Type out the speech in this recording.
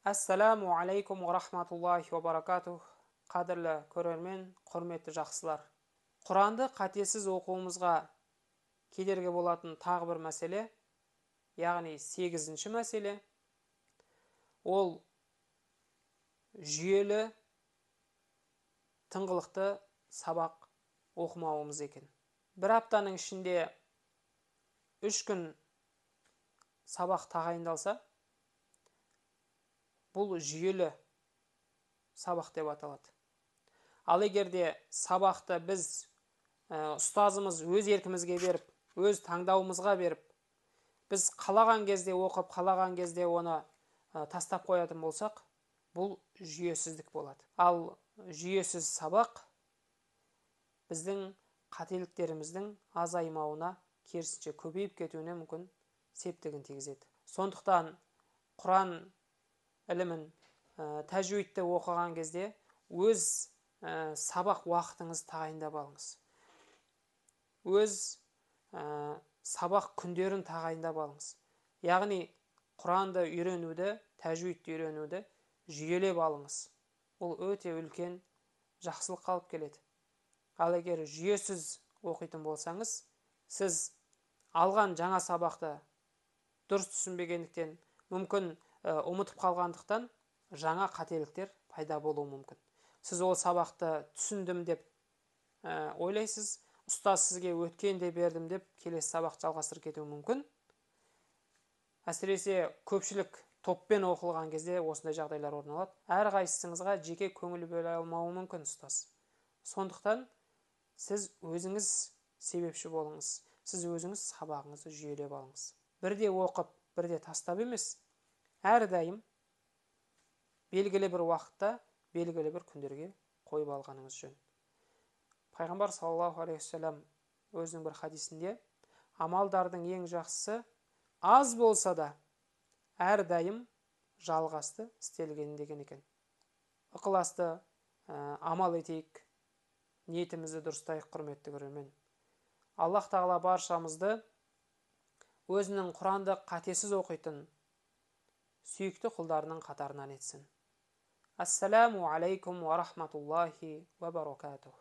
Assalamu alaikum wa rahmatullahi wa barakatuh. Qadırlı көрермен, құрметті жақсылар. Құранды қатесіз оқуымызға кедергі болатын тағы бір мәселе, яғни 8-ші мәселе, ол жүйелі, тыңғылықты сабақ оқымауымыз екен. Бір аптаның ішінде 3 күн сабақ тағайындалса, бұл жүйелі сабақ деп аталады. Ал егерде сабақты біз ұстазымыз өз еркімізге беріп, өз таңдауымызға беріп, біз қалаған кезде оқып, қалаған кезде оны тастап қоятын болсақ, бұл жүйесіздік болады. Ал жүйесіз сабақ біздің қателіктеріміздің азаймауына, керісінше көбейіп кетуіне мүмкін септігін тигізеді. Сондықтан Құран ілімін тәжуидті оқыған кезде өз сабақ уақытыңыз тағайындап алыңыз. Өз сабақ күндерін тағайындап алыңыз. Яғни Құранды үйренуді, тәжуидті үйренуді жүйелеп алыңыз. Бұл өте үлкен жақсылық алып келеді. Ал егер жүйесіз оқитын болсаңыз, сіз алған жаңа сабақты дұрыс түсінбегендіктен, мүмкін ұмытып қалғандықтан жаңа қателіктер пайда болуы мүмкін. Сіз ол сабақты түсіндім деп ойлайсыз, ұстаз сізге өткенде бердім деп келесі сабақты жалғастырып кетуі мүмкін. Әсіресе көпшілік топпен оқылған кезде осындай жағдайлар орын алады. Әрқайсыңызға жеке көңіл бөле алмауы мүмкін ұстаз. Сондықтан сіз өзіңіз себепші болыңыз. Сіз өзіңіз сабағыңызды жүйелеп алыңыз. Бірде оқып, бірде тастап емес, әрдайым белгілі бір уақытта, белгілі бір күндерге қойып алғаныңыз жөн. Пайғамбар саллаллаху алейхи вассалам өзінің бір хадисінде амалдардың ең жақсысы аз болса да әрдайым жалғасты істелген деген екен. Ықыласты амал етейік, ниетімізді дұрыстайық, құрметті көрермен. Аллах тағала баршамызды өзінің Құранды қатесіз оқитын сүйікті құлдарының қатарынан етсін. Ассаламу алейкум ва рахматуллахи ва баракатух.